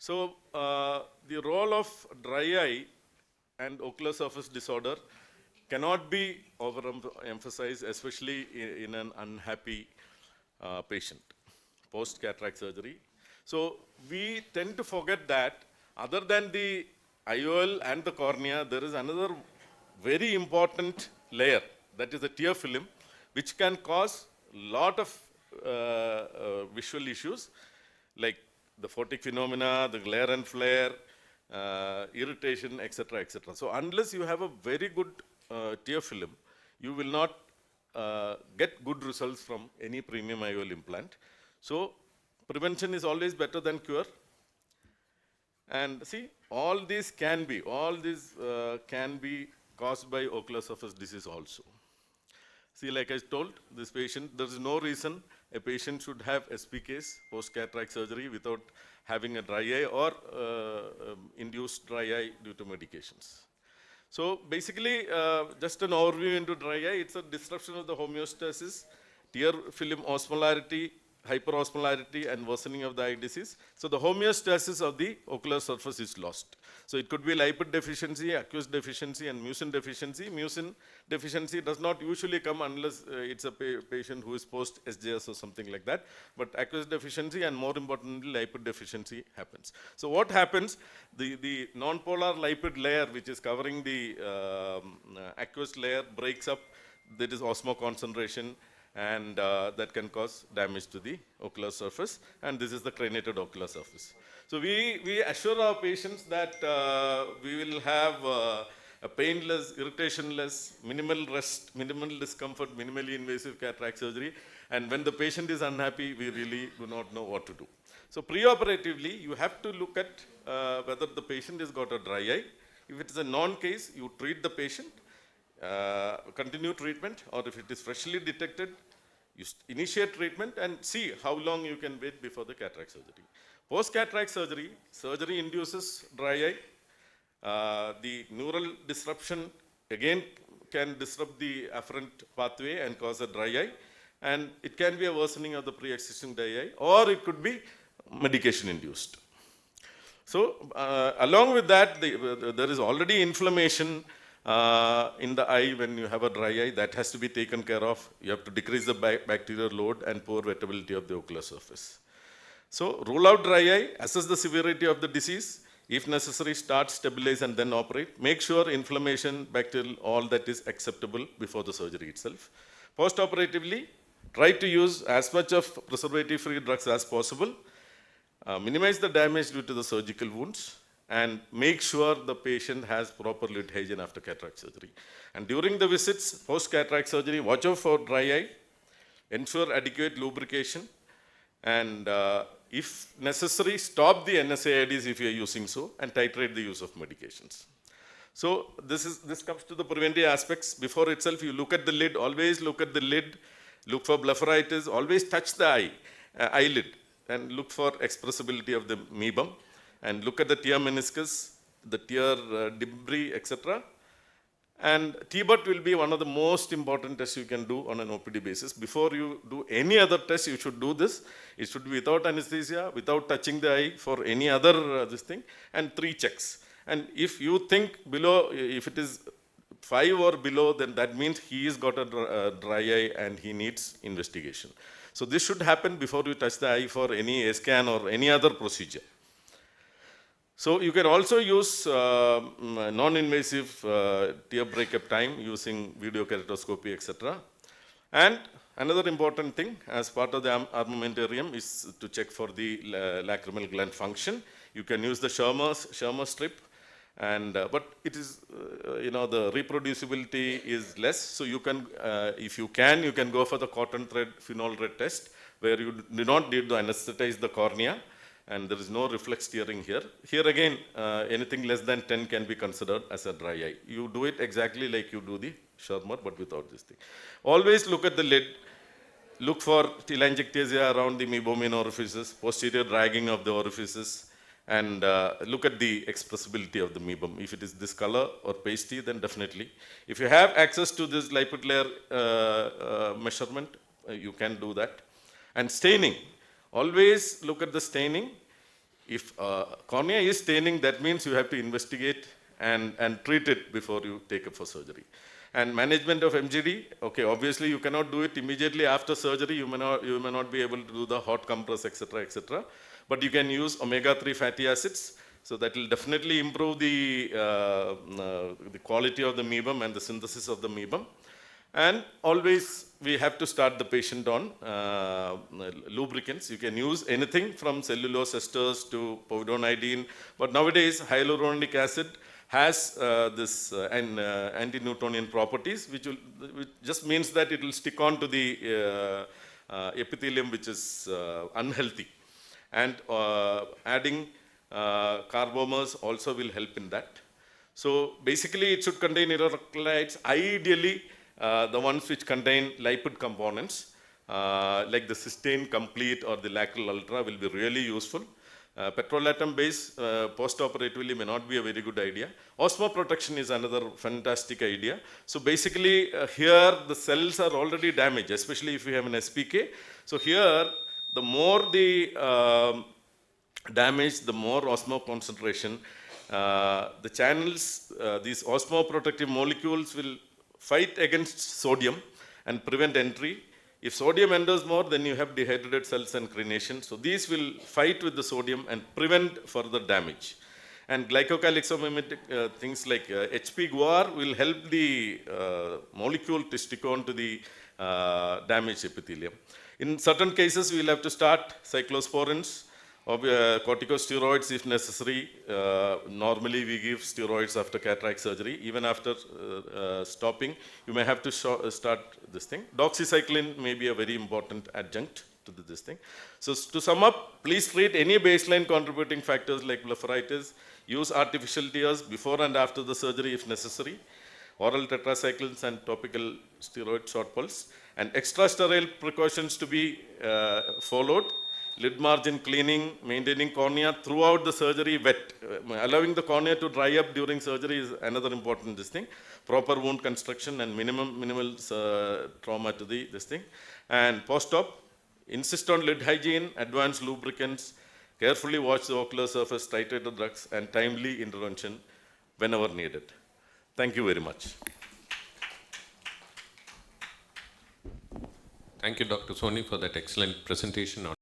So, the role of dry eye and ocular surface disorder cannot be overemphasized, especially in an unhappy patient post cataract surgery. So, we tend to forget that other than the IOL and the cornea, there is another very important layer, that is the tear film, which can cause lot of visual issues like the photic phenomena, the glare and flare, irritation, etc., etc. So unless you have a very good tear film, you will not get good results from any premium IOL implant. So prevention is always better than cure. And see, all these can be caused by ocular surface disease also. See, like I told this patient, there is no reason a patient should have SPKs, post-cataract surgery, without having a dry eye or induced dry eye due to medications. So basically, just an overview into dry eye, it's a disruption of the homeostasis, tear film osmolarity, hyperosmolarity, and worsening of the eye disease. So the homeostasis of the ocular surface is lost. So it could be lipid deficiency, aqueous deficiency, and mucin deficiency. Mucin deficiency does not usually come unless it's a patient who is post SJS or something like that. But aqueous deficiency and more importantly, lipid deficiency happens. So what happens? The non-polar lipid layer, which is covering the aqueous layer, breaks up. There is osmoconcentration, and that can cause damage to the ocular surface, and this is the crenulated ocular surface. So we assure our patients that we will have a painless, irritation-less, minimal rest, minimal discomfort, minimally invasive cataract surgery, and when the patient is unhappy, we really do not know what to do. So preoperatively, you have to look at whether the patient has got a dry eye. If it is a non-case, you treat the patient, continue treatment, or if it is freshly detected, you initiate treatment and see how long you can wait before the cataract surgery. Post-cataract surgery, surgery induces dry eye. The neural disruption again can disrupt the afferent pathway and cause a dry eye, and it can be a worsening of the pre-existing dry eye, or it could be medication induced. So along with that, there is already inflammation in the eye when you have a dry eye. That has to be taken care of. You have to decrease the bacterial load and poor wettability of the ocular surface. So rule out dry eye, assess the severity of the disease. If necessary, start, stabilize, and then operate. Make sure inflammation, bacterial, all that is acceptable before the surgery itself. Post-operatively, try to use as much of preservative-free drugs as possible. Minimize the damage due to the surgical wounds, and make sure the patient has proper lid hygiene after cataract surgery. And during the visits, post-cataract surgery, watch out for dry eye, ensure adequate lubrication, and if necessary, stop the NSAIDs if you are using so, and titrate the use of medications. So this comes to the preventive aspects. Before itself, you look at the lid, always look at the lid, look for blepharitis, always touch the eyelid, and look for expressibility of the mebum, and look at the tear meniscus, the tear debris, etc. And T-BUT will be one of the most important tests you can do on an OPD basis. Before you do any other test, you should do this. It should be without anesthesia, without touching the eye for any other this thing, and 3 checks. And if you think below, if it is 5 or below, then that means he has got a dry eye and he needs investigation. So this should happen before you touch the eye for any scan or any other procedure. So you can also use non-invasive tear breakup time using video keratoscopy, etc. And another important thing as part of the armamentarium is to check for the lacrimal gland function. You can use the Schirmer strip, and but it is the reproducibility is less. So you can, if you can go for the cotton thread phenol red test, where you do not need to anesthetize the cornea, and there is no reflex tearing here. Here again, anything less than 10 can be considered as a dry eye. You do it exactly like you do the Schirmer, but without this thing. Always look at the lid. Look for telangiectasia around the meibomian orifices, posterior dragging of the orifices, and look at the expressibility of the mebum. If it is this color or pasty, then definitely. If you have access to this lipid layer measurement, you can do that. And staining. Always look at the staining. if cornea is staining, that means you have to investigate and treat it before you take it for surgery. And management of MGD, okay, obviously you cannot do it immediately after surgery. You may not be able to do the hot compress, etc., etc. But you can use omega-3 fatty acids. So that will definitely improve the quality of the mebum and the synthesis of the mebum. And always we have to start the patient on lubricants. You can use anything from cellulose esters to povidone, but nowadays hyaluronic acid has this anti-Newtonian properties, which just means that it will stick on to the epithelium which is unhealthy. And adding carbomers also will help in that. So basically it should contain hydrocolloids, ideally the ones which contain lipid components like the Cysteine Complete or the Lateral Ultra will be really useful. Petrolatum base post-operatively may not be a very good idea. Osmoprotection is another fantastic idea. So basically here the cells are already damaged, especially if you have an SPK. So here the more the damage, the more osmo concentration. The channels, these osmoprotective molecules will fight against sodium and prevent entry. If sodium enters more, then you have dehydrated cells and crenation. So these will fight with the sodium and prevent further damage. And glycocalyxomimetic things like HP-GUAR will help the molecule to stick on to the damaged epithelium. In certain cases, we will have to start cyclosporins or corticosteroids if necessary. Normally, we give steroids after cataract surgery. Even after stopping, you may have to start this thing. Doxycycline may be a very important adjunct to this thing. So to sum up, please treat any baseline contributing factors like blepharitis. Use artificial tears before and after the surgery if necessary. Oral tetracyclines and topical steroid short pulse. And extrasterile precautions to be followed. Lid margin cleaning, maintaining cornea throughout the surgery wet. Allowing the cornea to dry up during surgery is another important thing. Proper wound construction and minimal trauma to this thing. And post-op, insist on lid hygiene, advanced lubricants, carefully watch the ocular surface, titrate the drugs, and timely intervention whenever needed. Thank you very much. Thank you, Dr. Sony, for that excellent presentation on